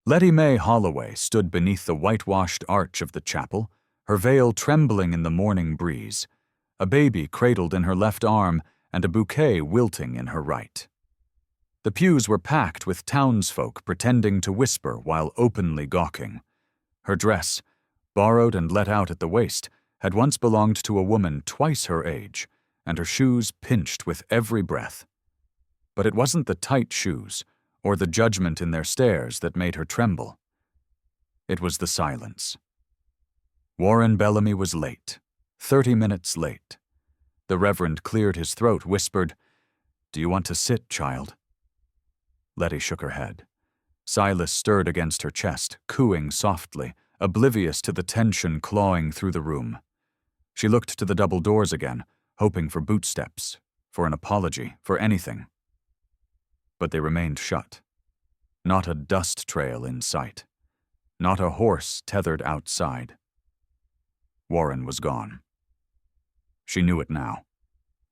Letty Mae Holloway stood beneath the whitewashed arch of the chapel, her veil trembling in the morning breeze, a baby cradled in her left arm and a bouquet wilting in her right. The pews were packed with townsfolk pretending to whisper while openly gawking. Her dress, borrowed and let out at the waist, had once belonged to a woman twice her age, and her shoes pinched with every breath. But it wasn't the tight shoes, or the judgment in their stares that made her tremble. It was the silence. Warren Bellamy was late, 30 minutes late. The Reverend cleared his throat, whispered, "Do you want to sit, child?" Letty shook her head. Silas stirred against her chest, cooing softly, oblivious to the tension clawing through the room. She looked to the double doors again, hoping for bootsteps, for an apology, for anything. But they remained shut. Not a dust trail in sight. Not a horse tethered outside. Warren was gone. She knew it now.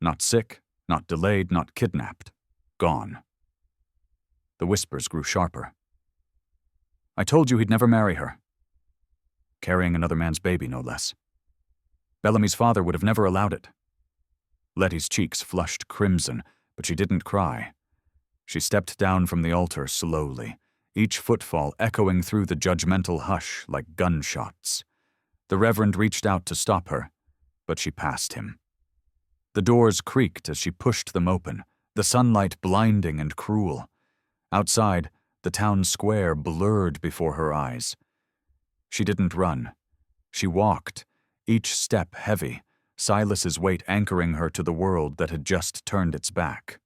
Not sick, not delayed, not kidnapped. Gone. The whispers grew sharper. "I told you he'd never marry her." Carrying another man's baby, no less. Bellamy's father would have never allowed it. Letty's cheeks flushed crimson, but she didn't cry. She stepped down from the altar slowly, each footfall echoing through the judgmental hush like gunshots. The Reverend reached out to stop her, but she passed him. The doors creaked as she pushed them open, the sunlight blinding and cruel. Outside, the town square blurred before her eyes. She didn't run. She walked, each step heavy, Silas's weight anchoring her to the world that had just turned its back.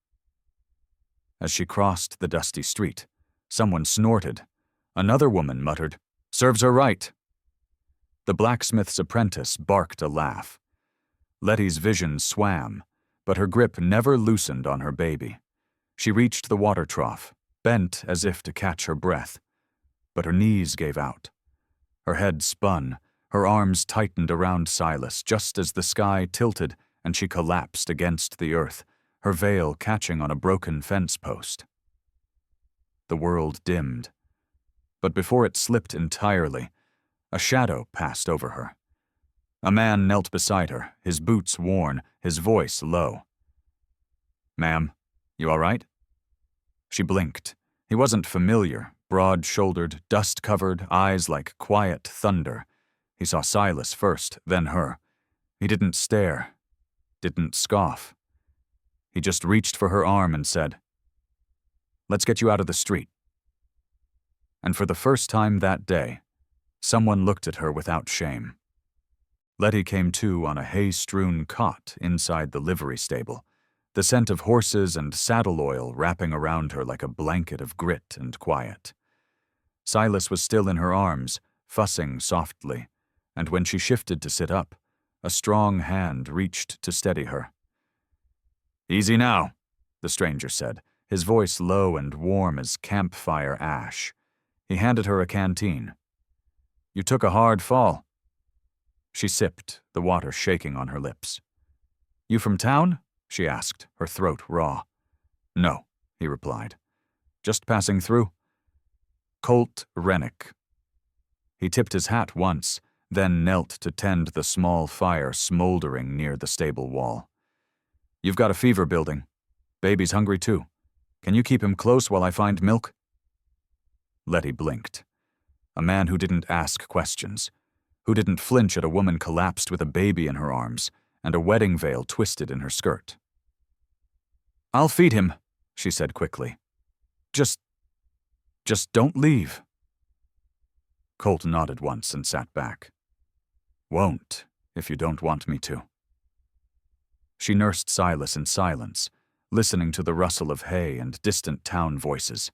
As she crossed the dusty street, someone snorted. Another woman muttered, "Serves her right." The blacksmith's apprentice barked a laugh. Letty's vision swam, but her grip never loosened on her baby. She reached the water trough, bent as if to catch her breath, but her knees gave out. Her head spun, her arms tightened around Silas just as the sky tilted and she collapsed against the earth, her veil catching on a broken fence post. The world dimmed, but before it slipped entirely, a shadow passed over her. A man knelt beside her, his boots worn, his voice low. "Ma'am, you all right?" She blinked. He wasn't familiar, broad-shouldered, dust-covered, eyes like quiet thunder. He saw Silas first, then her. He didn't stare, didn't scoff. He just reached for her arm and said, "Let's get you out of the street." And for the first time that day, someone looked at her without shame. Letty came to on a hay-strewn cot inside the livery stable, the scent of horses and saddle oil wrapping around her like a blanket of grit and quiet. Silas was still in her arms, fussing softly, and when she shifted to sit up, a strong hand reached to steady her. "Easy now," the stranger said, his voice low and warm as campfire ash. He handed her a canteen. "You took a hard fall." She sipped, the water shaking on her lips. "You from town?" she asked, her throat raw. "No," he replied. "Just passing through." Colt Rennick. He tipped his hat once, then knelt to tend the small fire smoldering near the stable wall. "You've got a fever building. Baby's hungry too. Can you keep him close while I find milk?" Letty blinked. A man who didn't ask questions, who didn't flinch at a woman collapsed with a baby in her arms and a wedding veil twisted in her skirt. "I'll feed him," she said quickly. Just don't leave." Colt nodded once and sat back. "Won't, if you don't want me to." She nursed Silas in silence, listening to the rustle of hay and distant town voices.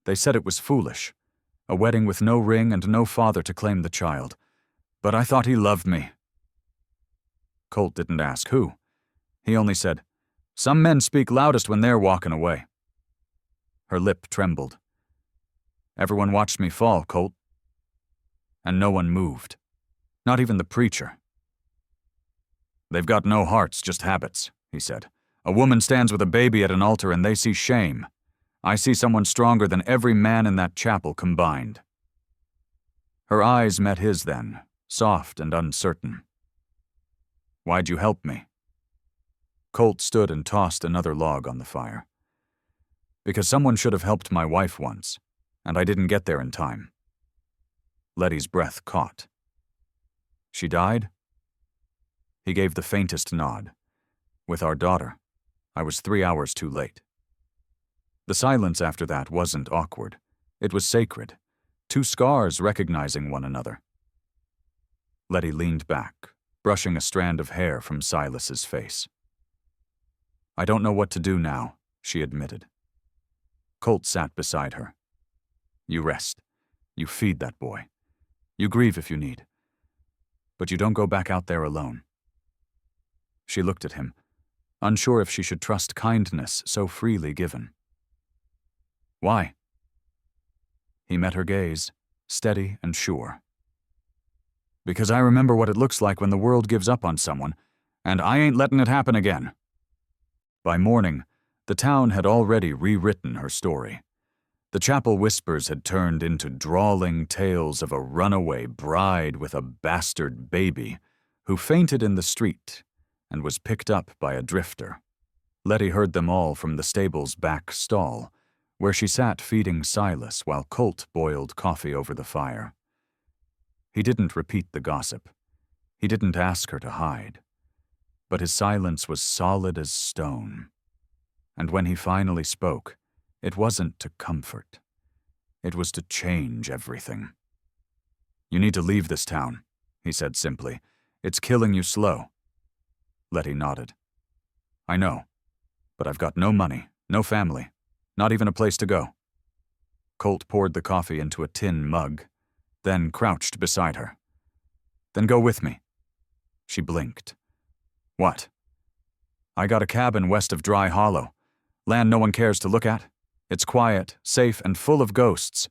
They said it was foolish, a wedding with no ring and no father to claim the child. But I thought he loved me. Colt didn't ask who. He only said, "Some men speak loudest when they're walking away." Her lip trembled. "Everyone watched me fall, Colt." And no one moved. Not even the preacher. "They've got no hearts, just habits," he said. "A woman stands with a baby at an altar and they see shame. I see someone stronger than every man in that chapel combined." Her eyes met his then, soft and uncertain. "Why'd you help me?" Colt stood and tossed another log on the fire. "Because someone should have helped my wife once, and I didn't get there in time." Letty's breath caught. "She died?" He gave the faintest nod. "With our daughter. I was 3 hours too late." The silence after that wasn't awkward. It was sacred. Two scars recognizing one another. Letty leaned back, brushing a strand of hair from Silas's face. "I don't know what to do now," she admitted. Colt sat beside her. "You rest. You feed that boy. You grieve if you need. But you don't go back out there alone." She looked at him, unsure if she should trust kindness so freely given. "Why?" He met her gaze, steady and sure. "Because I remember what it looks like when the world gives up on someone, and I ain't letting it happen again." By morning, the town had already rewritten her story. The chapel whispers had turned into drawling tales of a runaway bride with a bastard baby who fainted in the street and was picked up by a drifter. Letty heard them all from the stable's back stall, where she sat feeding Silas while Colt boiled coffee over the fire. He didn't repeat the gossip. He didn't ask her to hide. But his silence was solid as stone. And when he finally spoke, it wasn't to comfort. It was to change everything. "You need to leave this town," he said simply. "It's killing you slow." Letty nodded. "I know, but I've got no money, no family, not even a place to go." Colt poured the coffee into a tin mug, then crouched beside her. "Then go with me." She blinked. "What?" "I got a cabin west of Dry Hollow. Land no one cares to look at. It's quiet, safe, and full of ghosts.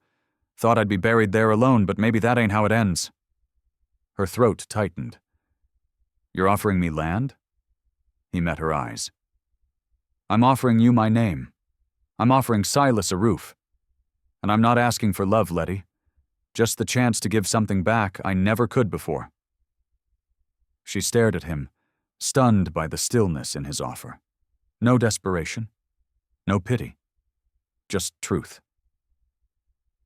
Thought I'd be buried there alone, but maybe that ain't how it ends." Her throat tightened. "You're offering me land?" He met her eyes. "I'm offering you my name. I'm offering Silas a roof. And I'm not asking for love, Letty. Just the chance to give something back I never could before." She stared at him, stunned by the stillness in his offer. No desperation. No pity. Just truth.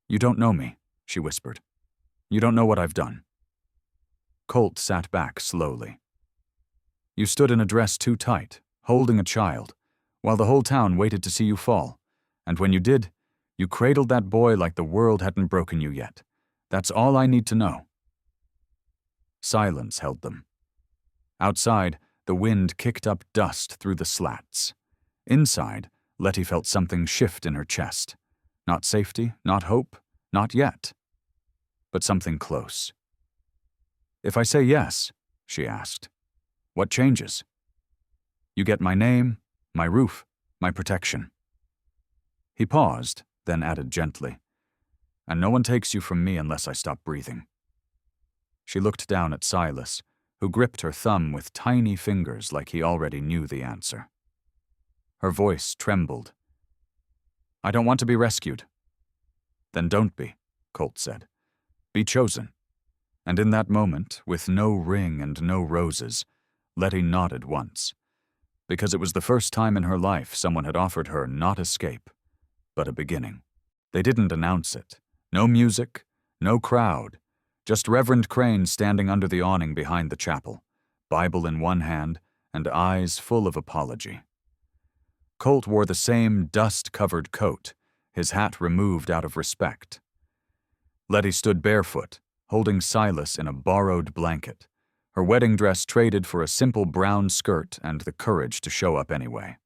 "You don't know me," she whispered. "You don't know what I've done." Colt sat back slowly. "You stood in a dress too tight, holding a child, while the whole town waited to see you fall. And when you did, you cradled that boy like the world hadn't broken you yet. That's all I need to know." Silence held them. Outside, the wind kicked up dust through the slats. Inside, Letty felt something shift in her chest. Not safety, not hope, not yet. But something close. "If I say yes," she asked, "what changes?" "You get my name, my roof, my protection." He paused, then added gently, "And no one takes you from me unless I stop breathing." She looked down at Silas, who gripped her thumb with tiny fingers like he already knew the answer. Her voice trembled. "I don't want to be rescued." "Then don't be," Colt said. "Be chosen." And in that moment, with no ring and no roses, Letty nodded once. Because it was the first time in her life someone had offered her not escape, but a beginning. They didn't announce it. No music, no crowd, just Reverend Crane standing under the awning behind the chapel, Bible in one hand and eyes full of apology. Colt wore the same dust-covered coat, his hat removed out of respect. Letty stood barefoot, holding Silas in a borrowed blanket, her wedding dress traded for a simple brown skirt and the courage to show up anyway.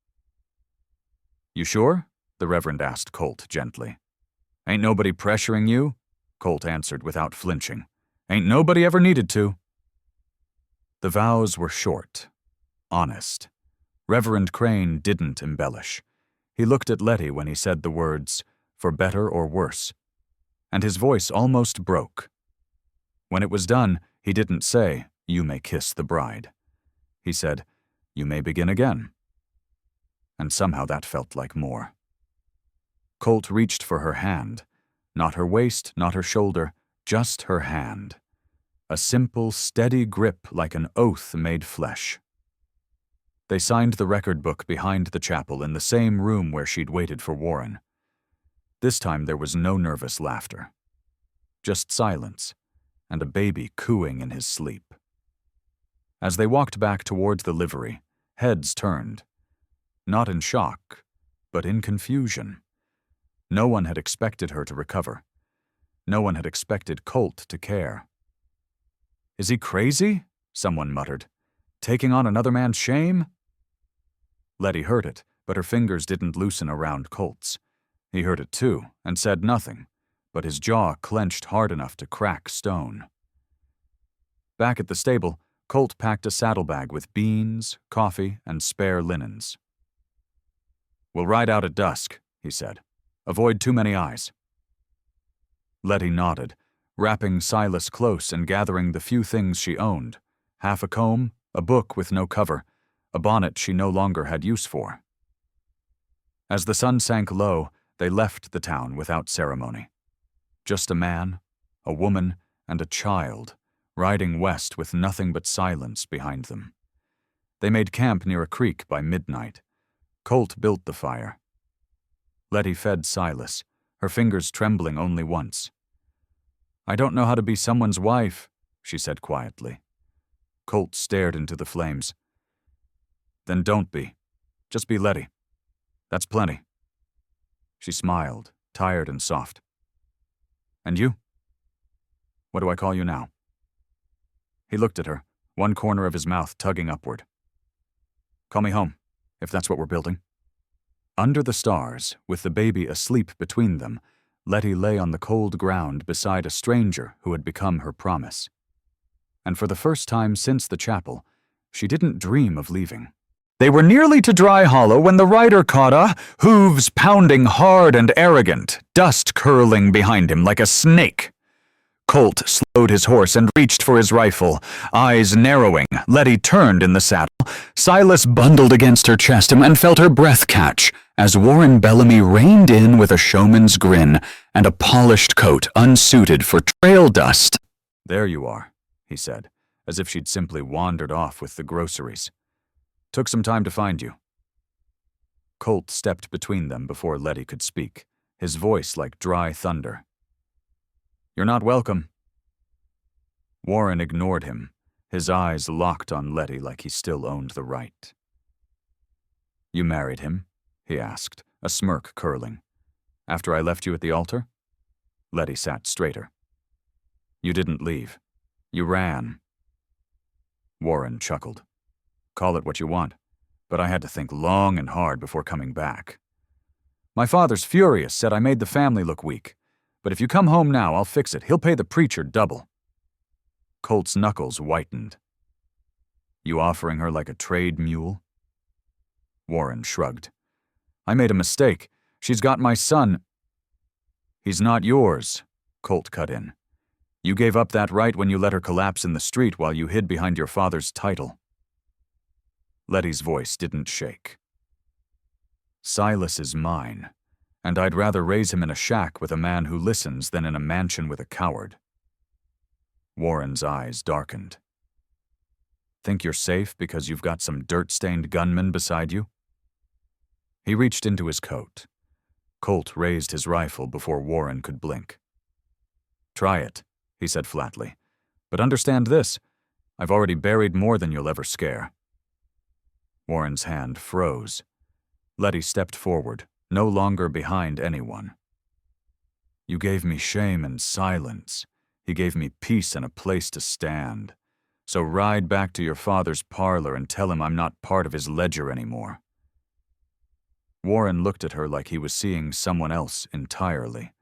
"You sure?" the Reverend asked Colt gently. "Ain't nobody pressuring you?" Colt answered without flinching. "Ain't nobody ever needed to." The vows were short, honest. Reverend Crane didn't embellish. He looked at Letty when he said the words, "for better or worse," and his voice almost broke. When it was done, he didn't say, "You may kiss the bride." He said, "You may begin again." And somehow that felt like more. Colt reached for her hand. Not her waist, not her shoulder, just her hand. A simple, steady grip like an oath made flesh. They signed the record book behind the chapel in the same room where she'd waited for Warren. This time there was no nervous laughter. Just silence, and a baby cooing in his sleep. As they walked back towards the livery, heads turned. Not in shock, but in confusion. No one had expected her to recover. No one had expected Colt to care. "Is he crazy?" someone muttered. "Taking on another man's shame?" Letty heard it, but her fingers didn't loosen around Colt's. He heard it too, and said nothing, but his jaw clenched hard enough to crack stone. Back at the stable, Colt packed a saddlebag with beans, coffee, and spare linens. "We'll ride out at dusk," he said. "Avoid too many eyes." Letty nodded, wrapping Silas close and gathering the few things she owned: half a comb, a book with no cover, a bonnet she no longer had use for. As the sun sank low, they left the town without ceremony. Just a man, a woman, and a child, riding west with nothing but silence behind them. They made camp near a creek by midnight. Colt built the fire. Letty fed Silas, her fingers trembling only once. "I don't know how to be someone's wife," she said quietly. Colt stared into the flames. "Then don't be. Just be Letty. That's plenty." She smiled, tired and soft. "And you? What do I call you now?" He looked at her, one corner of his mouth tugging upward. "Call me home, if that's what we're building." Under the stars, with the baby asleep between them, Letty lay on the cold ground beside a stranger who had become her promise. And for the first time since the chapel, she didn't dream of leaving. They were nearly to Dry Hollow when the rider caught a, hooves pounding hard and arrogant, dust curling behind him like a snake. Colt slowed his horse and reached for his rifle. Eyes narrowing, Letty turned in the saddle. Silas bundled against her chest and felt her breath catch as Warren Bellamy reined in with a showman's grin and a polished coat unsuited for trail dust. "There you are," he said, as if she'd simply wandered off with the groceries. "Took some time to find you." Colt stepped between them before Letty could speak, his voice like dry thunder. "You're not welcome." Warren ignored him, his eyes locked on Letty like he still owned the right. "You married him?" he asked, a smirk curling. "After I left you at the altar?" Letty sat straighter. "You didn't leave. You ran." Warren chuckled. "Call it what you want, but I had to think long and hard before coming back. My father's furious, said I made the family look weak. But if you come home now, I'll fix it. He'll pay the preacher double." Colt's knuckles whitened. "You offering her like a trade mule?" Warren shrugged. "I made a mistake. She's got my son." "He's not yours," Colt cut in. "You gave up that right when you let her collapse in the street while you hid behind your father's title." Letty's voice didn't shake. "Silas is mine, and I'd rather raise him in a shack with a man who listens than in a mansion with a coward." Warren's eyes darkened. "Think you're safe because you've got some dirt-stained gunman beside you?" He reached into his coat. Colt raised his rifle before Warren could blink. "Try it," he said flatly. "But understand this, I've already buried more than you'll ever scare." Warren's hand froze. Letty stepped forward, no longer behind anyone. "You gave me shame and silence. He gave me peace and a place to stand. So ride back to your father's parlor and tell him I'm not part of his ledger anymore." Warren looked at her like he was seeing someone else entirely.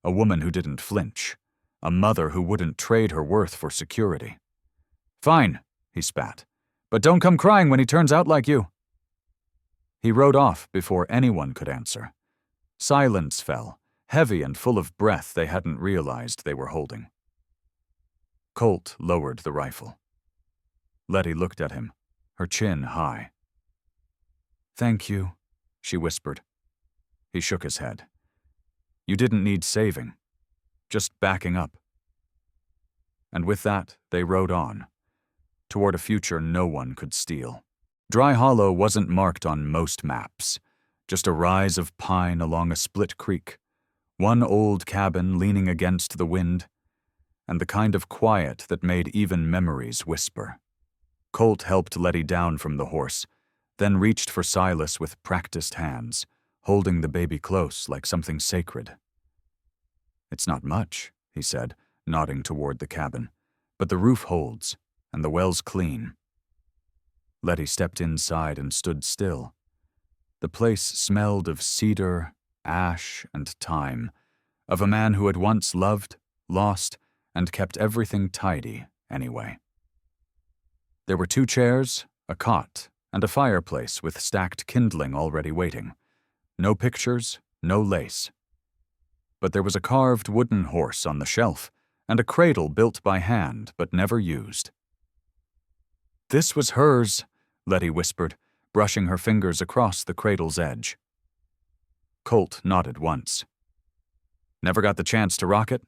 A woman who didn't flinch. A mother who wouldn't trade her worth for security. "Fine," he spat. "But don't come crying when he turns out like you." He rode off before anyone could answer. Silence fell, heavy and full of breath they hadn't realized they were holding. Colt lowered the rifle. Letty looked at him, her chin high. "Thank you," she whispered. He shook his head. You didn't need saving, just backing up. And with that, they rode on, toward a future no one could steal. Dry Hollow wasn't marked on most maps, just a rise of pine along a split creek, one old cabin leaning against the wind, and the kind of quiet that made even memories whisper. Colt helped Letty down from the horse, then reached for Silas with practiced hands, holding the baby close like something sacred. "It's not much," he said, nodding toward the cabin, "but the roof holds, and the well's clean." Letty stepped inside and stood still. The place smelled of cedar, ash, and time, of a man who had once loved, lost, and kept everything tidy anyway. There were 2 chairs, a cot, and a fireplace with stacked kindling already waiting. No pictures, no lace. But there was a carved wooden horse on the shelf, and a cradle built by hand but never used. "This was hers," Letty whispered, brushing her fingers across the cradle's edge. Colt nodded once. "Never got the chance to rock it?"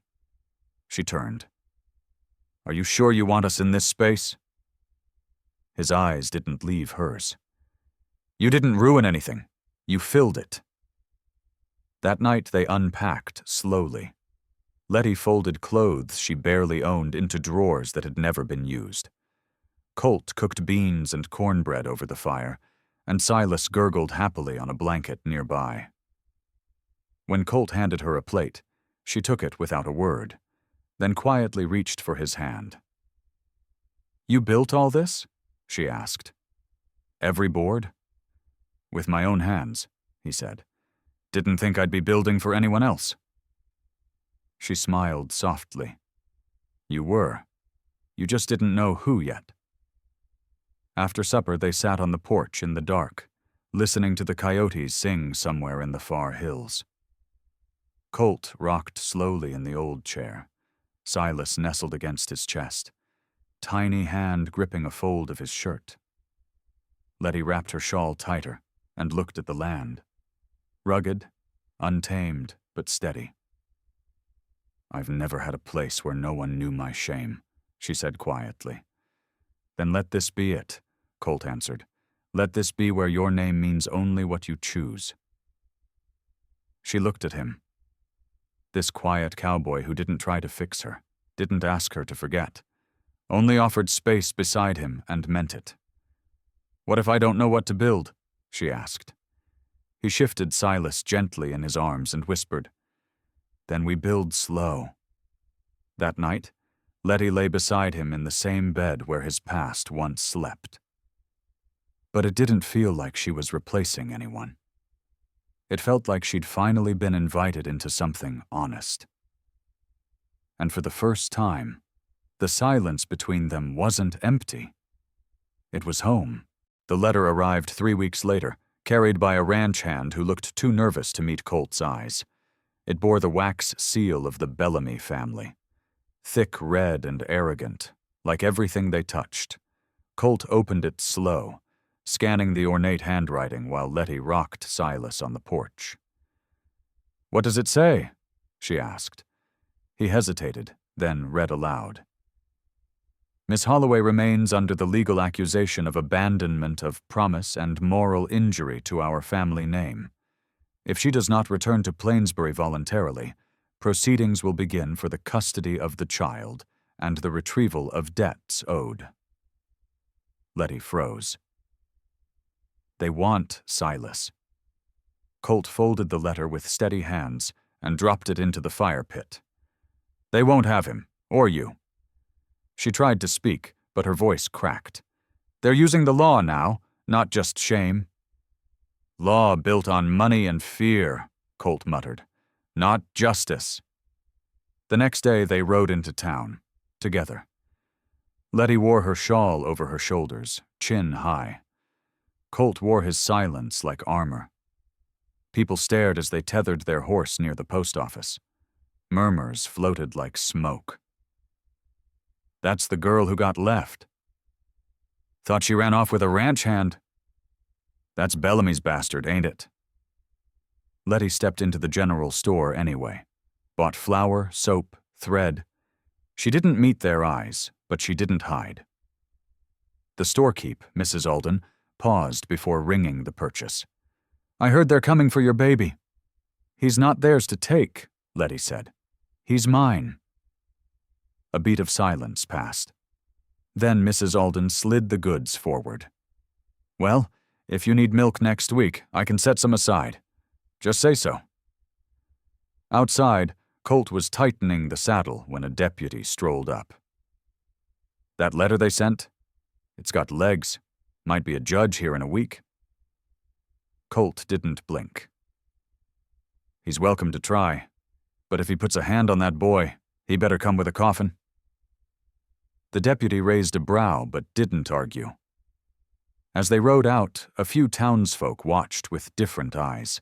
She turned. "Are you sure you want us in this space?" His eyes didn't leave hers. "You didn't ruin anything. You filled it." That night they unpacked slowly. Letty folded clothes she barely owned into drawers that had never been used. Colt cooked beans and cornbread over the fire, and Silas gurgled happily on a blanket nearby. When Colt handed her a plate, she took it without a word, then quietly reached for his hand. "You built all this?" she asked. "Every board?" "With my own hands," he said. "Didn't think I'd be building for anyone else." She smiled softly. "You were. You just didn't know who yet." After supper, they sat on the porch in the dark, listening to the coyotes sing somewhere in the far hills. Colt rocked slowly in the old chair. Silas nestled against his chest, tiny hand gripping a fold of his shirt. Letty wrapped her shawl tighter and looked at the land. Rugged, untamed, but steady. "I've never had a place where no one knew my shame," she said quietly. "Then let this be it," Colt answered. "Let this be where your name means only what you choose." She looked at him. This quiet cowboy who didn't try to fix her, didn't ask her to forget, only offered space beside him and meant it. "What if I don't know what to build?" she asked. He shifted Silas gently in his arms and whispered, "Then we build slow." That night, Letty lay beside him in the same bed where his past once slept. But it didn't feel like she was replacing anyone. It felt like she'd finally been invited into something honest. And for the first time, the silence between them wasn't empty. It was home. The letter arrived 3 weeks later, carried by a ranch hand who looked too nervous to meet Colt's eyes. It bore the wax seal of the Bellamy family. Thick red and arrogant, like everything they touched. Colt opened it slow, scanning the ornate handwriting while Letty rocked Silas on the porch. "What does it say?" she asked. He hesitated, then read aloud. "Miss Holloway remains under the legal accusation of abandonment of promise and moral injury to our family name. If she does not return to Plainsbury voluntarily, proceedings will begin for the custody of the child and the retrieval of debts owed." Letty froze. "They want Silas." Colt folded the letter with steady hands and dropped it into the fire pit. "They won't have him, or you." She tried to speak, but her voice cracked. "They're using the law now, not just shame." "Law built on money and fear," Colt muttered. "Not justice." The next day they rode into town, together. Letty wore her shawl over her shoulders, chin high. Colt wore his silence like armor. People stared as they tethered their horse near the post office. Murmurs floated like smoke. "That's the girl who got left." "Thought she ran off with a ranch hand." "That's Bellamy's bastard, ain't it?" Letty stepped into the general store anyway. Bought flour, soap, thread. She didn't meet their eyes, but she didn't hide. The storekeep, Mrs. Alden, paused before ringing the purchase. "I heard they're coming for your baby." "He's not theirs to take," Letty said. "He's mine." A beat of silence passed. Then Mrs. Alden slid the goods forward. "Well, if you need milk next week, I can set some aside. Just say so." Outside, Colt was tightening the saddle when a deputy strolled up. "That letter they sent? It's got legs. Might be a judge here in a week." Colt didn't blink. "He's welcome to try, but if he puts a hand on that boy, he better come with a coffin." The deputy raised a brow but didn't argue. As they rode out, a few townsfolk watched with different eyes.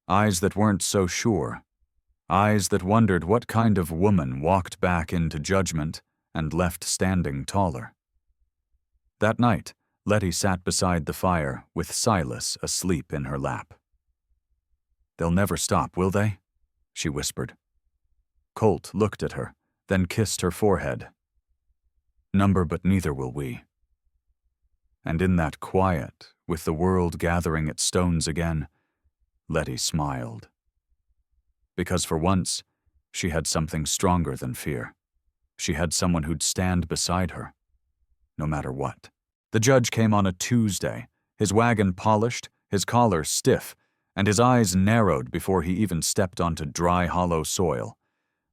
Eyes that weren't so sure. Eyes that wondered what kind of woman walked back into judgment and left standing taller. That night, Letty sat beside the fire with Silas asleep in her lap. "They'll never stop, will they?" she whispered. Colt looked at her, then kissed her forehead. "Number, but neither will we." And in that quiet, with the world gathering its stones again, Letty smiled. Because for once, she had something stronger than fear. She had someone who'd stand beside her, no matter what. The judge came on a Tuesday, his wagon polished, his collar stiff, and his eyes narrowed before he even stepped onto dry, hollow soil.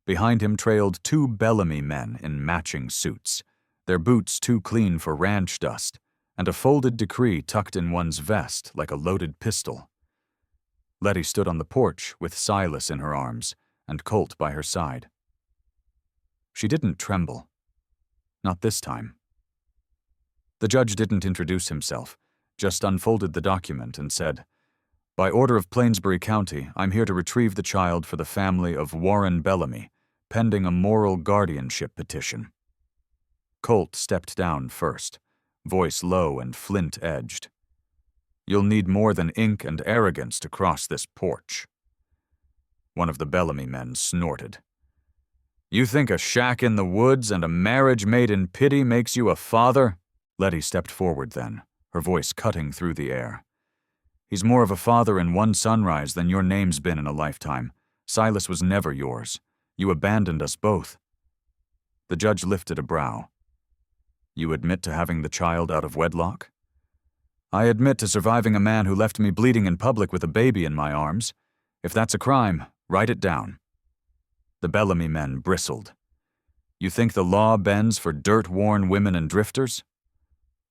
Behind him trailed two Bellamy men in matching suits, their boots too clean for ranch dust, and a folded decree tucked in one's vest like a loaded pistol. Letty stood on the porch with Silas in her arms and Colt by her side. She didn't tremble. Not this time. The judge didn't introduce himself, just unfolded the document and said, "By order of Plainsbury County, I'm here to retrieve the child for the family of Warren Bellamy, pending a moral guardianship petition." Colt stepped down first, voice low and flint-edged. "You'll need more than ink and arrogance to cross this porch." One of the Bellamy men snorted. "You think a shack in the woods and a marriage made in pity makes you a father?" Letty stepped forward then, her voice cutting through the air. "He's more of a father in one sunrise than your name's been in a lifetime. Silas was never yours. You abandoned us both." The judge lifted a brow. "You admit to having the child out of wedlock?" "I admit to surviving a man who left me bleeding in public with a baby in my arms. If that's a crime, write it down." The Bellamy men bristled. "You think the law bends for dirt-worn women and drifters?"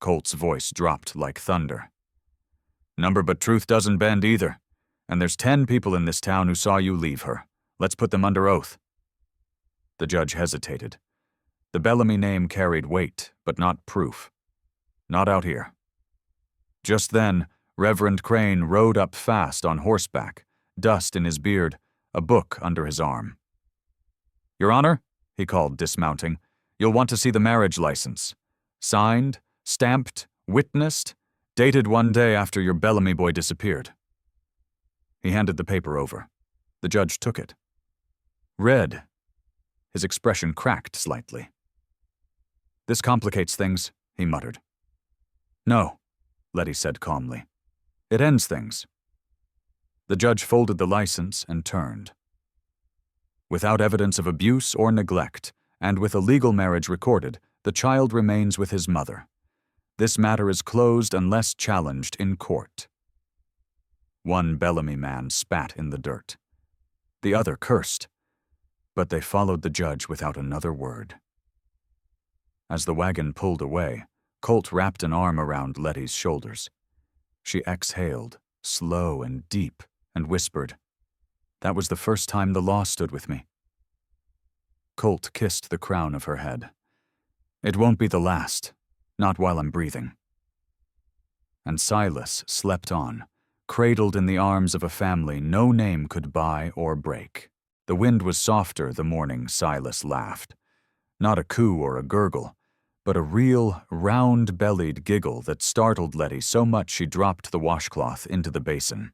Colt's voice dropped like thunder. "Number, but truth doesn't bend either. And there's 10 people in this town who saw you leave her. Let's put them under oath." The judge hesitated. The Bellamy name carried weight, but not proof. Not out here. Just then, Reverend Crane rode up fast on horseback, dust in his beard, a book under his arm. "Your Honor," he called, dismounting, "you'll want to see the marriage license. Signed, stamped, witnessed, dated one day after your Bellamy boy disappeared." He handed the paper over. The judge took it. Read. His expression cracked slightly. "This complicates things," he muttered. "No," Letty said calmly. "It ends things." The judge folded the license and turned. Without evidence of abuse or neglect, and with a legal marriage recorded, the child remains with his mother. This matter is closed unless challenged in court. One Bellamy man spat in the dirt. The other cursed, but they followed the judge without another word. As the wagon pulled away, Colt wrapped an arm around Letty's shoulders. She exhaled, slow and deep, and whispered, "That was the first time the law stood with me." Colt kissed the crown of her head. "It won't be the last, not while I'm breathing." And Silas slept on, cradled in the arms of a family no name could buy or break. The wind was softer the morning Silas laughed. Not a coo or a gurgle, but a real, round-bellied giggle that startled Letty so much she dropped the washcloth into the basin.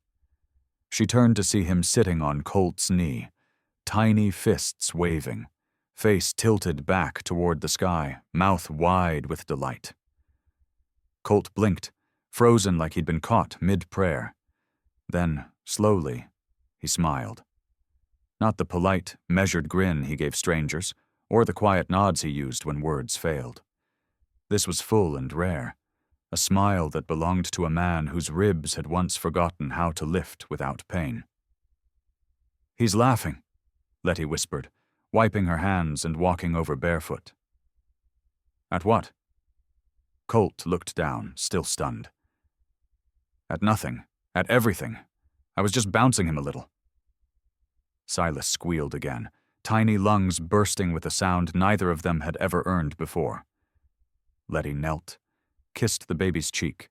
She turned to see him sitting on Colt's knee, tiny fists waving, face tilted back toward the sky, mouth wide with delight. Colt blinked, frozen like he'd been caught mid-prayer. Then, slowly, he smiled. Not the polite, measured grin he gave strangers, or the quiet nods he used when words failed. This was full and rare, a smile that belonged to a man whose ribs had once forgotten how to lift without pain. "He's laughing," Letty whispered, wiping her hands and walking over barefoot. "At what?" Colt looked down, still stunned. "At nothing. At everything. I was just bouncing him a little." Silas squealed again, tiny lungs bursting with a sound neither of them had ever earned before. Letty knelt, kissed the baby's cheek,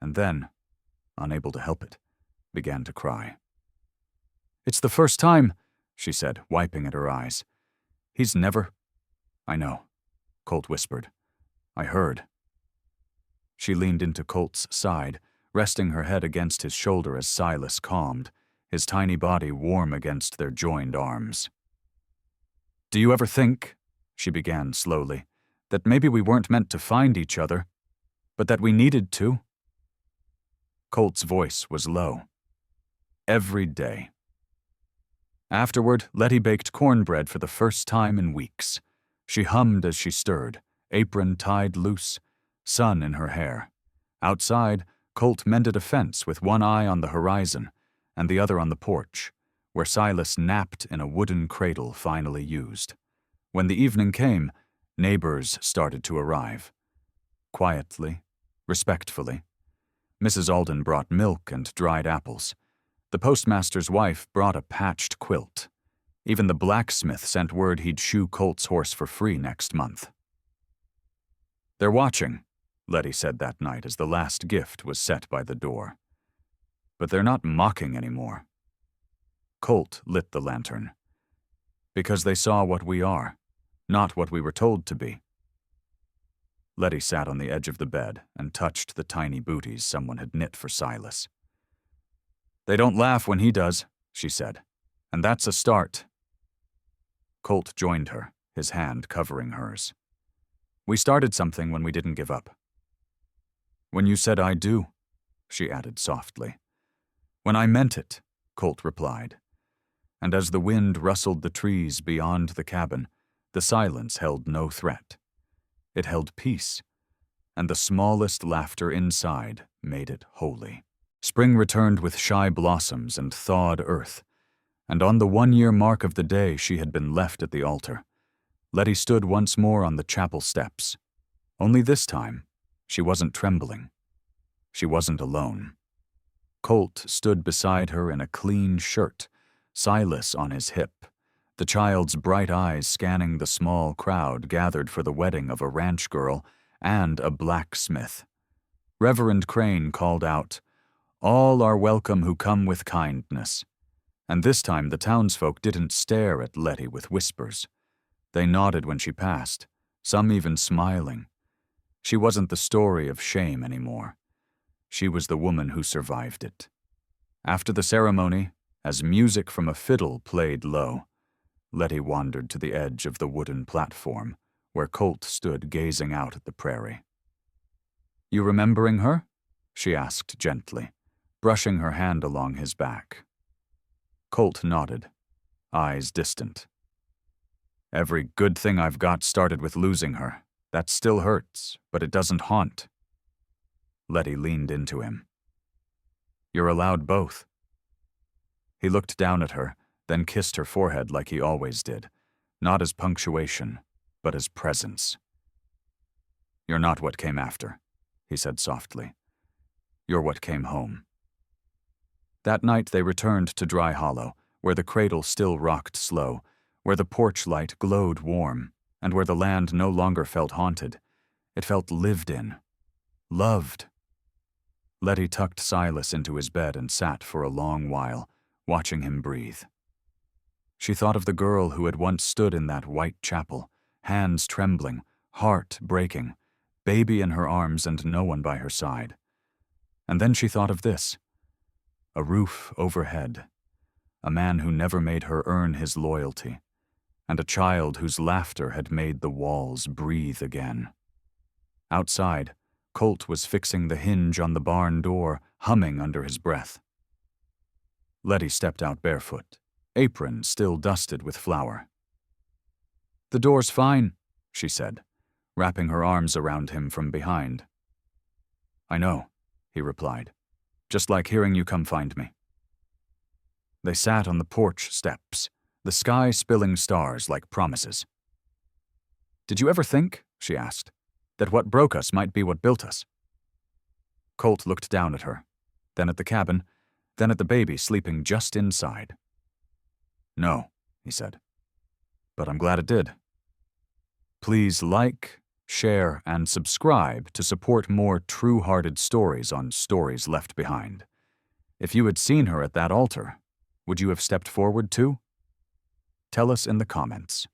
and then, unable to help it, began to cry. "It's the first time," she said, wiping at her eyes. "He's never—" "I know," Colt whispered. "I heard." She leaned into Colt's side, resting her head against his shoulder as Silas calmed, his tiny body warm against their joined arms. "Do you ever think," she began slowly, "that maybe we weren't meant to find each other, but that we needed to?" Colt's voice was low. "Every day." Afterward, Letty baked cornbread for the first time in weeks. She hummed as she stirred, apron tied loose, sun in her hair. Outside, Colt mended a fence with one eye on the horizon and the other on the porch, where Silas napped in a wooden cradle finally used. When the evening came, neighbors started to arrive. Quietly, respectfully. Mrs. Alden brought milk and dried apples. The postmaster's wife brought a patched quilt. Even the blacksmith sent word he'd shoe Colt's horse for free next month. "They're watching," Letty said that night as the last gift was set by the door. "But they're not mocking anymore." Colt lit the lantern. "Because they saw what we are, not what we were told to be." Letty sat on the edge of the bed and touched the tiny booties someone had knit for Silas. "They don't laugh when he does," she said, "and that's a start." Colt joined her, his hand covering hers. "We started something when we didn't give up." "When you said I do," she added softly. "When I meant it," Colt replied. And as the wind rustled the trees beyond the cabin, the silence held no threat. It held peace, and the smallest laughter inside made it holy. Spring returned with shy blossoms and thawed earth, and on the 1-year mark of the day she had been left at the altar, Letty stood once more on the chapel steps. Only this time, she wasn't trembling. She wasn't alone. Colt stood beside her in a clean shirt, Silas on his hip, the child's bright eyes scanning the small crowd gathered for the wedding of a ranch girl and a blacksmith. Reverend Crane called out, "All are welcome who come with kindness." And this time the townsfolk didn't stare at Letty with whispers. They nodded when she passed, some even smiling. She wasn't the story of shame anymore. She was the woman who survived it. After the ceremony, as music from a fiddle played low, Letty wandered to the edge of the wooden platform, where Colt stood gazing out at the prairie. "You remembering her?" she asked gently, brushing her hand along his back. Colt nodded, eyes distant. "Every good thing I've got started with losing her. That still hurts, but it doesn't haunt." Letty leaned into him. "You're allowed both." He looked down at her, then kissed her forehead like he always did, not as punctuation, but as presence. "You're not what came after," he said softly. "You're what came home." That night they returned to Dry Hollow, where the cradle still rocked slow, where the porch light glowed warm, and where the land no longer felt haunted. It felt lived in, loved. Letty tucked Silas into his bed and sat for a long while, watching him breathe. She thought of the girl who had once stood in that white chapel, hands trembling, heart breaking, baby in her arms and no one by her side. And then she thought of this. a roof overhead, a man who never made her earn his loyalty, and a child whose laughter had made the walls breathe again. Outside, Colt was fixing the hinge on the barn door, humming under his breath. Letty stepped out barefoot, apron still dusted with flour. "The door's fine," she said, wrapping her arms around him from behind. "I know," he replied. "Just like hearing you come find me." They sat on the porch steps, the sky spilling stars like promises. "Did you ever think," she asked, "that what broke us might be what built us?" Colt looked down at her, then at the cabin, then at the baby sleeping just inside. "No," he said, "but I'm glad it did." Please like, share, and subscribe to support more true-hearted stories on Stories Left Behind. If you had seen her at that altar, would you have stepped forward too? Tell us in the comments.